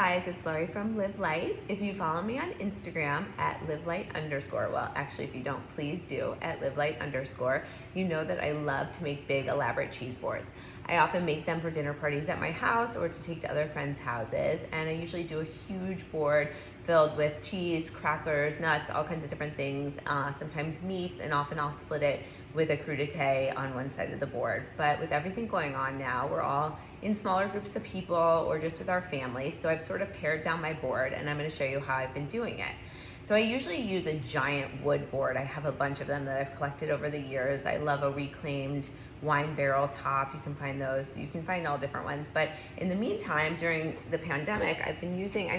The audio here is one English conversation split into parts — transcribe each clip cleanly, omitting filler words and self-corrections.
guys, it's Lori from LivLight. If you follow me on Instagram at LivLight_, well, actually, if you don't, please do at LivLight_, you know that I love to make big, elaborate cheese boards. I often make them for dinner parties at my house or to take to other friends' houses, and I usually do a huge board filled with cheese, crackers, nuts, all kinds of different things, sometimes meats, and often I'll split it with a crudité on one side of the board. But with everything going on now, we're all in smaller groups of people or just with our families, so I've sort of pared down my board, and I'm going to show you how I've been doing it. So I usually use a giant wood board. I have a bunch of them that I've collected over the years. I love a reclaimed wine barrel top. You can find those. You can find all different ones. But in the meantime, during the pandemic, I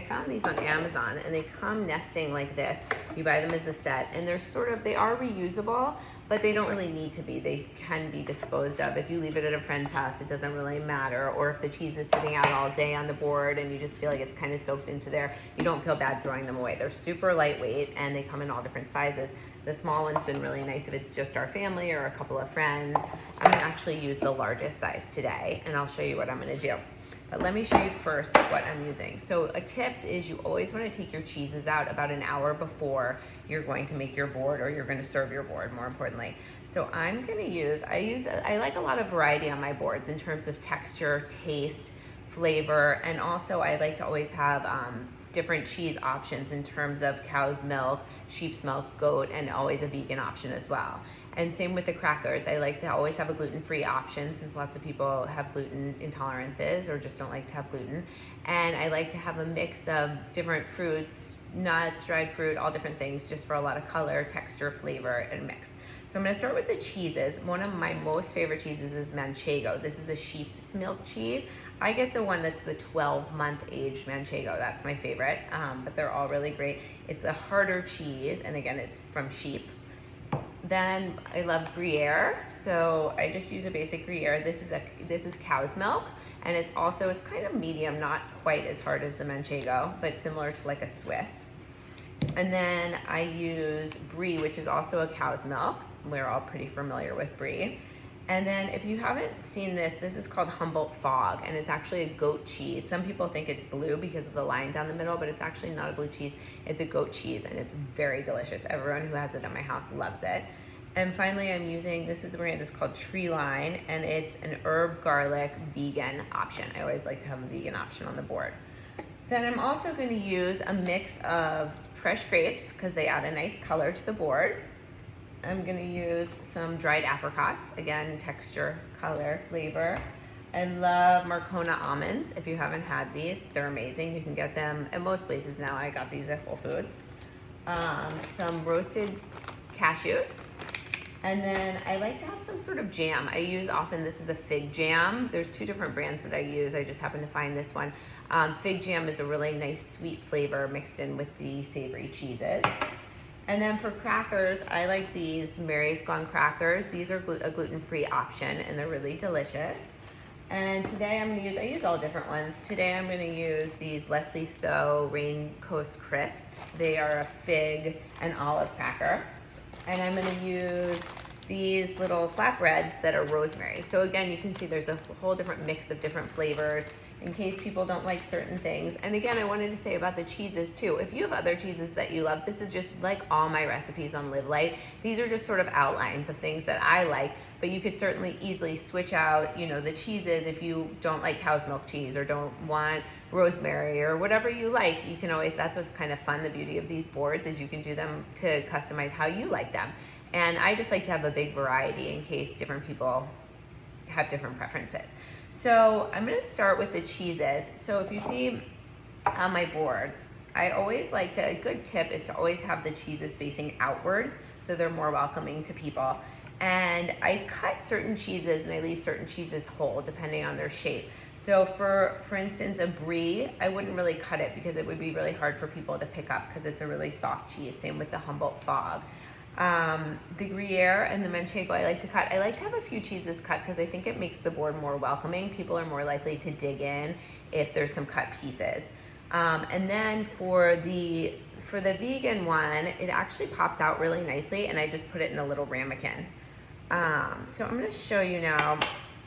found these on Amazon, and they come nesting like this. You buy them as a set, and they are reusable, but they don't really need to be. They can be disposed of. If you leave it at a friend's house, it doesn't really matter. Or if the cheese is sitting out all day on the board and you just feel like it's kind of soaked into there, you don't feel bad throwing them away. They're super lightweight, and they come in all different sizes. The small one's been really nice if it's just our family or a couple of friends. I'm gonna actually use the largest size today, and I'll show you what I'm gonna do. But let me show you first what I'm using. So a tip is you always want to take your cheeses out about an hour before you're going to make your board, or you're going to serve your board, more importantly. So I'm going to I like a lot of variety on my boards in terms of texture, taste, flavor, and also I like to always have different cheese options in terms of cow's milk, sheep's milk, goat, and always a vegan option as well. And same with the crackers. I like to always have a gluten-free option, since lots of people have gluten intolerances or just don't like to have gluten. And I like to have a mix of different fruits, nuts, dried fruit, all different things, just for a lot of color, texture, flavor, and mix. So I'm gonna start with the cheeses. One of my most favorite cheeses is Manchego. This is a sheep's milk cheese. I get the one that's the 12-month aged Manchego. That's my favorite, but they're all really great. It's a harder cheese, and again, it's from sheep. Then I love Gruyere, so I just use a basic Gruyere. This is cow's milk, and it's kind of medium, not quite as hard as the Manchego, but similar to like a Swiss. And then I use Brie, which is also a cow's milk. We're all pretty familiar with Brie. And then if you haven't seen this is called Humboldt Fog, and it's actually a goat cheese. Some people think it's blue because of the line down the middle, but it's actually not a blue cheese. It's a goat cheese, and it's very delicious. Everyone who has it at my house loves it. And finally, I'm using, the brand is called Treeline, and it's an herb garlic vegan option. I always like to have a vegan option on the board. Then I'm also going to use a mix of fresh grapes because they add a nice color to the board. I'm going to use some dried apricots, again, texture, color, flavor. I love Marcona almonds. If you haven't had these, they're amazing. You can get them at most places now. I got these at Whole Foods. Some roasted cashews. And then I like to have some sort of jam. This is a fig jam. There's two different brands that I use. I just happen to find this one. Fig jam is a really nice sweet flavor mixed in with the savory cheeses. And then for crackers, I like these Mary's Gone crackers. These are a gluten-free option, and they're really delicious. And today I use all different ones. Today I'm gonna use these Leslie Stowe Rain Coast Crisps. They are a fig and olive cracker. And I'm gonna use these little flatbreads that are rosemary. So again, you can see there's a whole different mix of different flavors in case people don't like certain things. And again, I wanted to say about the cheeses too. If you have other cheeses that you love, this is just like all my recipes on LivLight. These are just sort of outlines of things that I like, but you could certainly easily switch out, the cheeses if you don't like cow's milk cheese or don't want rosemary or whatever you like. You can always, that's what's kind of fun. The beauty of these boards is you can do them to customize how you like them. And I just like to have a big variety in case different people have different preferences. So I'm gonna start with the cheeses. So if you see on my board, a good tip is to always have the cheeses facing outward so they're more welcoming to people. And I cut certain cheeses and I leave certain cheeses whole depending on their shape. So for instance, a Brie, I wouldn't really cut it because it would be really hard for people to pick up because it's a really soft cheese. Same with the Humboldt Fog. The Gruyere and the Manchego I like to cut. I like to have a few cheeses cut because I think it makes the board more welcoming. People are more likely to dig in if there's some cut pieces. And then for the vegan one, it actually pops out really nicely, and I just put it in a little ramekin. So I'm going to show you now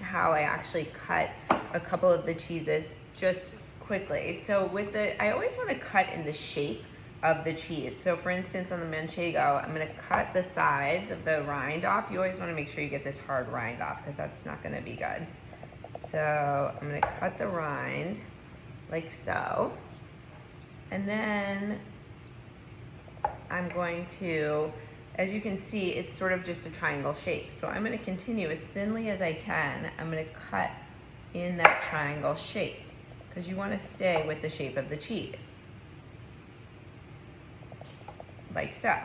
how I actually cut a couple of the cheeses just quickly. So I always want to cut in the shape of the cheese. So for instance, on the manchego, I'm going to cut the sides of the rind off. You always want to make sure you get this hard rind off because that's not going to be good. So I'm going to cut the rind like so. And then I'm going to, as you can see, it's sort of just a triangle shape. So I'm going to continue as thinly as I can. I'm going to cut in that triangle shape because you want to stay with the shape of the cheese. Like so.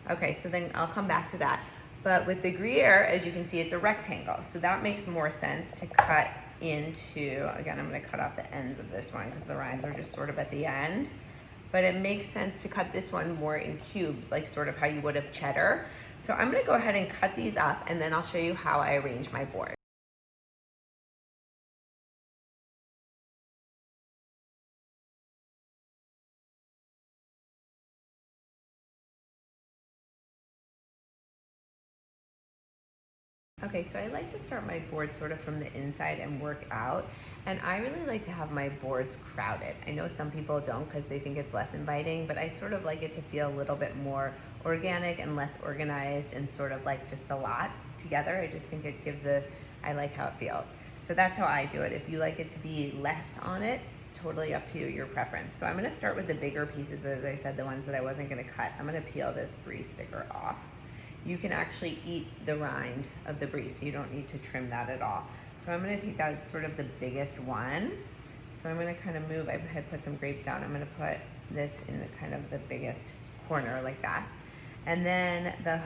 Okay, so then I'll come back to that. But with the Gruyere, as you can see, it's a rectangle. So that makes more sense to cut into, again, I'm going to cut off the ends of this one because the rinds are just sort of at the end. But it makes sense to cut this one more in cubes, like sort of how you would have cheddar. So I'm going to go ahead and cut these up, and then I'll show you how I arrange my board. Okay, so I like to start my board sort of from the inside and work out. And I really like to have my boards crowded. I know some people don't because they think it's less inviting, but I sort of like it to feel a little bit more organic and less organized and sort of like just a lot together. I just think it gives I like how it feels. So that's how I do it. If you like it to be less on it, totally up to you, your preference. So I'm gonna start with the bigger pieces, as I said, the ones that I wasn't gonna cut. I'm gonna peel this brie sticker off. You can actually eat the rind of the brie, so you don't need to trim that at all. So I'm gonna take that, it's sort of the biggest one. So I'm gonna kind of move, I had put some grapes down. I'm gonna put this in the kind of the biggest corner like that. And then the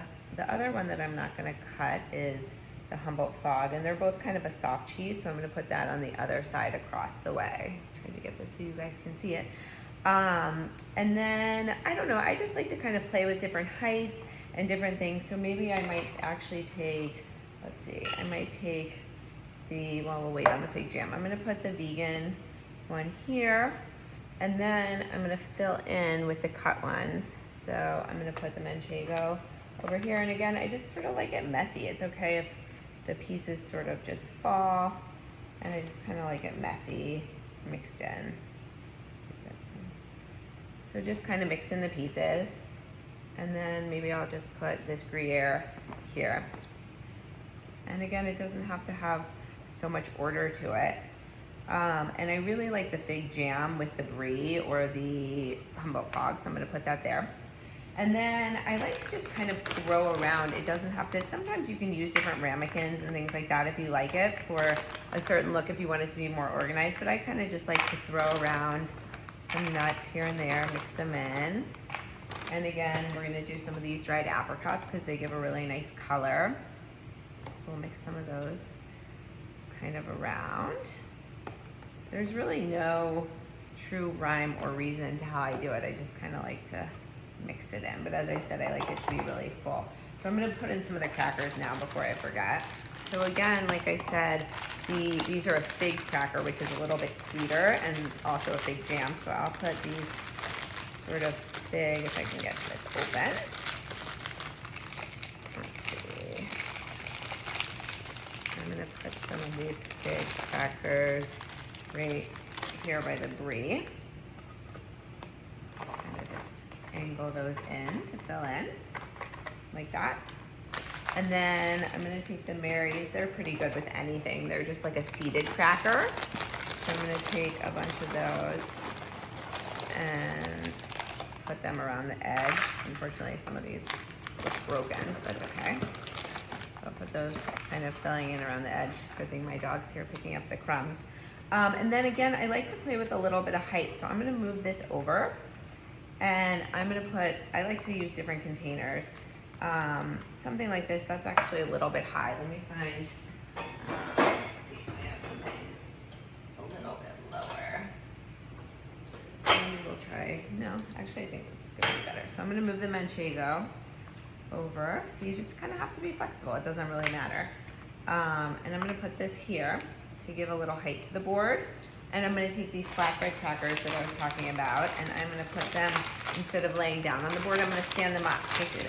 other one that I'm not gonna cut is the Humboldt Fog, and they're both kind of a soft cheese, so I'm gonna put that on the other side across the way. I'm trying to get this so you guys can see it. And then, I don't know, I just like to kind of play with different heights and different things. So maybe I might actually take, let's see, I might take well, we'll wait on the fig jam. I'm gonna put the vegan one here, and then I'm gonna fill in with the cut ones. So I'm gonna put the manchego over here. And again, I just sort of like it messy. It's okay if the pieces sort of just fall, and I just kind of like it messy, mixed in. Let's see this one. So just kind of mix in the pieces. And then maybe I'll just put this Gruyere here. And again, it doesn't have to have so much order to it. And I really like the fig jam with the brie or the Humboldt Fog, so I'm gonna put that there. And then I like to just kind of throw around. It doesn't have to, sometimes you can use different ramekins and things like that if you like it for a certain look, if you want it to be more organized. But I kind of just like to throw around some nuts here and there, mix them in. And again, we're gonna do some of these dried apricots because they give a really nice color. So we'll mix some of those just kind of around. There's really no true rhyme or reason to how I do it. I just kind of like to mix it in. But as I said, I like it to be really full. So I'm gonna put in some of the crackers now before I forget. So again, like I said, these are a fig cracker, which is a little bit sweeter, and also a fig jam. So I'll put these sort of fig, if I can get this open. Let's see. I'm gonna put some of these fig crackers right here by the brie. Kind of just angle those in to fill in, like that. And then I'm gonna take the Marys. They're pretty good with anything. They're just like a seeded cracker. So I'm gonna take a bunch of those and put them around the edge. Unfortunately, some of these look broken, but that's okay. So I'll put those kind of filling in around the edge. Good thing my dog's here picking up the crumbs. And then again, I like to play with a little bit of height. So I'm gonna move this over, and I'm gonna put, I like to use different containers. Something like this, that's actually a little bit high. Let me find, let's see if I have something a little bit lower. Maybe we'll try, no, actually I think this is gonna be better. So I'm gonna move the manchego over. So you just kind of have to be flexible. It doesn't really matter. And I'm gonna put this here to give a little height to the board. And I'm gonna take these flatbread crackers that I was talking about, and I'm gonna put them, instead of laying down on the board, I'm gonna stand them up.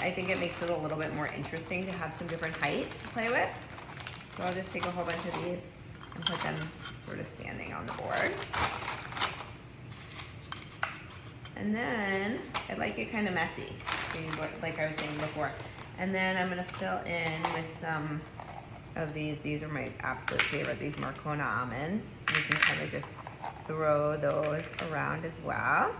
I think it makes it a little bit more interesting to have some different height to play with. So I'll just take a whole bunch of these and put them sort of standing on the board. And then I like it kind of messy, like I was saying before. And then I'm gonna fill in with some of these. These are my absolute favorite, these Marcona almonds. You can kind of just throw those around as well.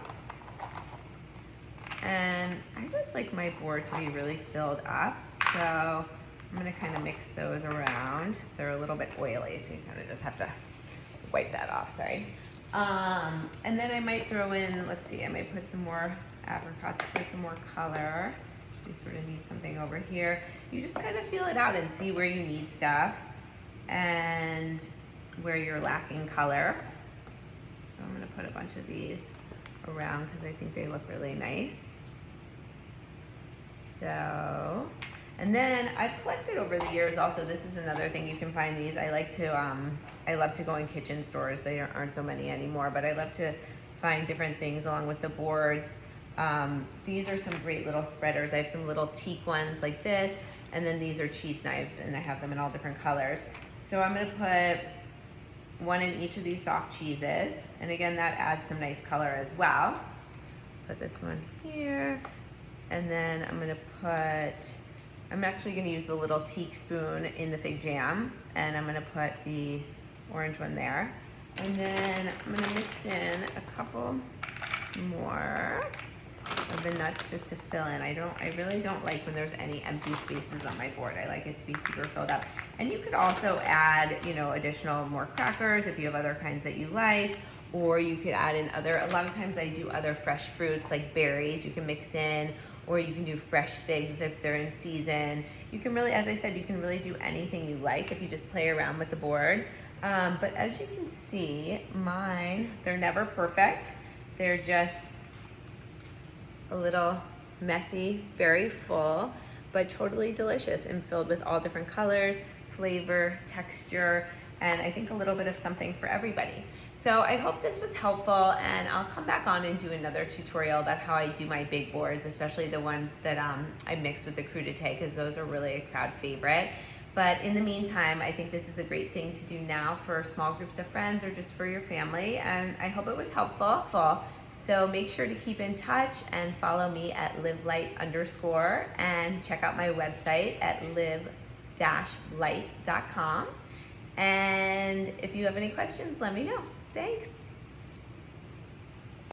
And I just like my board to be really filled up, so I'm gonna kind of mix those around. They're a little bit oily, so you kind of just have to wipe that off, sorry. And then I might throw in, let's see, I might put some more apricots for some more color. You sort of need something over here. You just kind of feel it out and see where you need stuff and where you're lacking color. So I'm gonna put a bunch of these around because I think they look really nice. So, and then I've collected over the years also, this is another thing, you can find these. I love to go in kitchen stores. There aren't so many anymore, but I love to find different things along with the boards. These are some great little spreaders. I have some little teak ones like this, and then these are cheese knives, and I have them in all different colors. So I'm gonna put one in each of these soft cheeses, and again, that adds some nice color as well. Put this one here, and then I'm actually gonna use the little teak spoon in the fig jam, and I'm gonna put the orange one there. And then I'm gonna mix in a couple more of the nuts just to fill in. I really don't like when there's any empty spaces on my board. I like it to be super filled up. And you could also add, additional more crackers if you have other kinds that you like, or you could add in a lot of times I do other fresh fruits like berries you can mix in, or you can do fresh figs if they're in season. You can really, as I said, you can really do anything you like if you just play around with the board. But as you can see, mine, they're never perfect. They're just a little messy, very full, but totally delicious and filled with all different colors, flavor, texture, and I think a little bit of something for everybody. So I hope this was helpful, and I'll come back on and do another tutorial about how I do my big boards, especially the ones that I mix with the crudité, because those are really a crowd favorite. But in the meantime, I think this is a great thing to do now for small groups of friends or just for your family, and I hope it was helpful. So make sure to keep in touch and follow me at LivLight_ and check out my website at liv-light.com. And if you have any questions, let me know. Thanks.